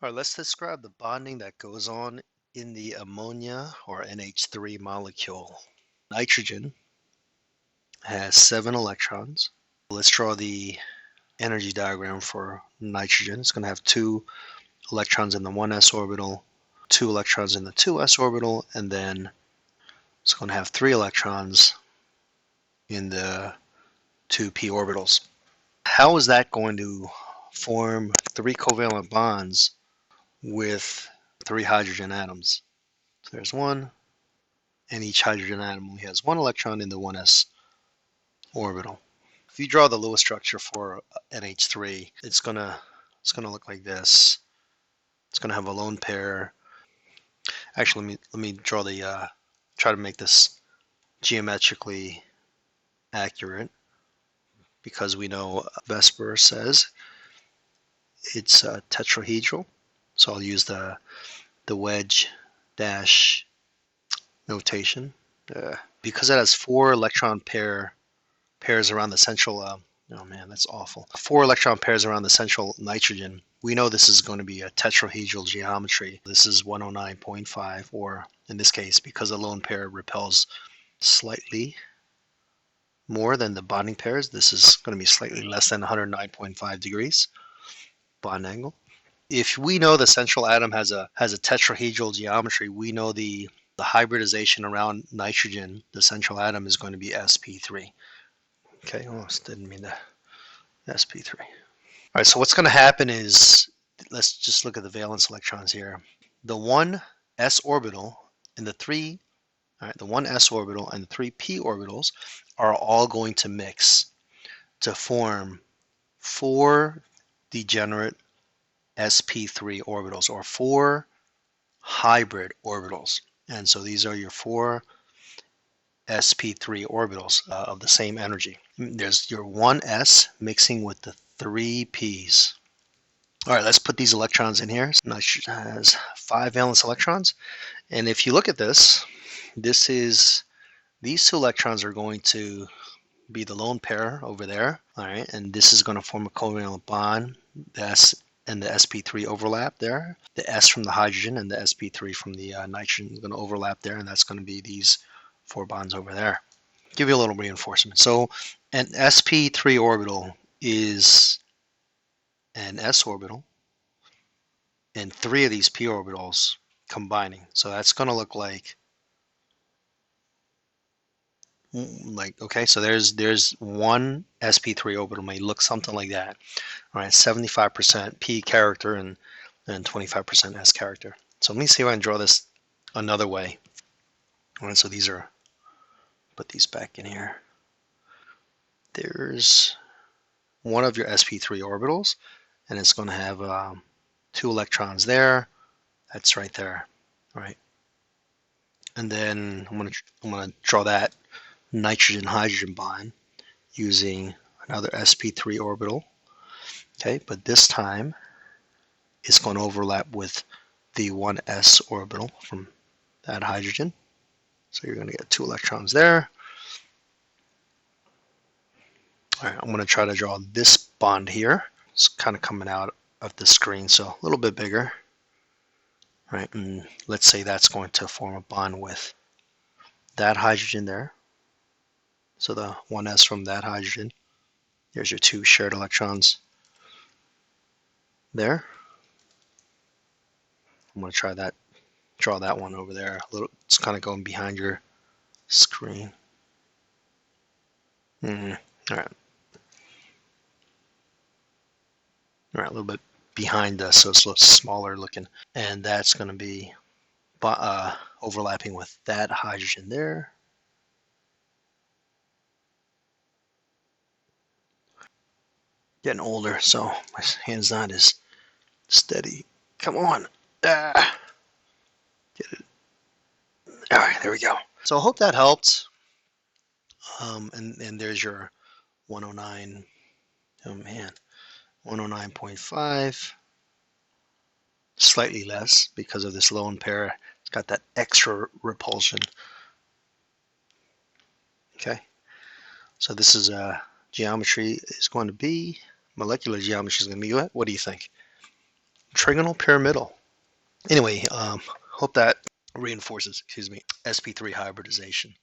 All right, let's describe the bonding that goes on in the ammonia or NH3 molecule. Nitrogen has 7 electrons. Let's draw the energy diagram for nitrogen. It's going to have 2 electrons in the 1s orbital, 2 electrons in the 2s orbital, and then it's going to have 3 electrons in the 2p orbitals. How is that going to form 3 covalent bonds with 3 hydrogen atoms? So there's 1, and each hydrogen atom only has 1 electron in the 1s orbital. If you draw the Lewis structure for NH3, it's gonna look like this. It's gonna have a lone pair. Actually, let me draw the try to make this geometrically accurate, because we know VSEPR says it's tetrahedral. So I'll use the wedge dash notation. Because it has 4 electron pairs around the central, oh man, that's awful. 4 electron pairs around the central nitrogen. We know this is going to be a tetrahedral geometry. This is 109.5, or in this case, because a lone pair repels slightly more than the bonding pairs, this is going to be slightly less than 109.5 degrees bond angle. If we know the central atom has a tetrahedral geometry, we know the hybridization around nitrogen, the central atom, is going to be sp3. Okay, almost didn't mean to sp3. All right, so what's going to happen is, let's just look at the valence electrons here. The 1s orbital and the 3, all right, the 1s orbital and the 3p orbitals are all going to mix to form 4 degenerate sp3 orbitals, or 4 hybrid orbitals. And so these are your 4 sp3 orbitals of the same energy. There's your 1s mixing with the 3 p's. All right, let's put these electrons in here. Nitrogen has 5 valence electrons, and if you look at this, these 2 electrons are going to be the lone pair over there. All right, and this is going to form a covalent bond. The S and the sp3 overlap there. The S from the hydrogen and the sp3 from the nitrogen is going to overlap there, and that's going to be these 4 bonds over there. Give you a little reinforcement. So an sp3 orbital is an s orbital and 3 of these p orbitals combining. So that's going to look like okay, so there's one sp3 orbital may look something like that. All right, 75% p character and 25% s character. So let me see if I can draw this another way. All right, so these are, put these back in here. There's one of your sp3 orbitals, and it's going to have 2 electrons there. That's right there. All right, and then I'm gonna draw that nitrogen hydrogen bond using another sp3 orbital. Okay, but this time it's going to overlap with the 1s orbital from that hydrogen. So you're going to get 2 electrons there. All right, I'm going to try to draw this bond here. It's kind of coming out of the screen, so a little bit bigger. All right, and let's say that's going to form a bond with that hydrogen there. So the 1s from that hydrogen. There's your 2 shared electrons there. I'm going to try that, draw that one over there. It's kind of going behind your screen. All right. All right, a little bit behind us, so it's a little smaller looking. And that's going to be overlapping with that hydrogen there. Getting older, so my hand's not as steady. Come on. Get it. All right, there we go. So I hope that helped. And there's your 109. Oh man, 109.5. Slightly less because of this lone pair. It's got that extra repulsion. Okay. So this is geometry is going to be, molecular geometry is going to be what? What do you think? trigonal pyramidal. Anyway, hope that reinforces, sp3 hybridization.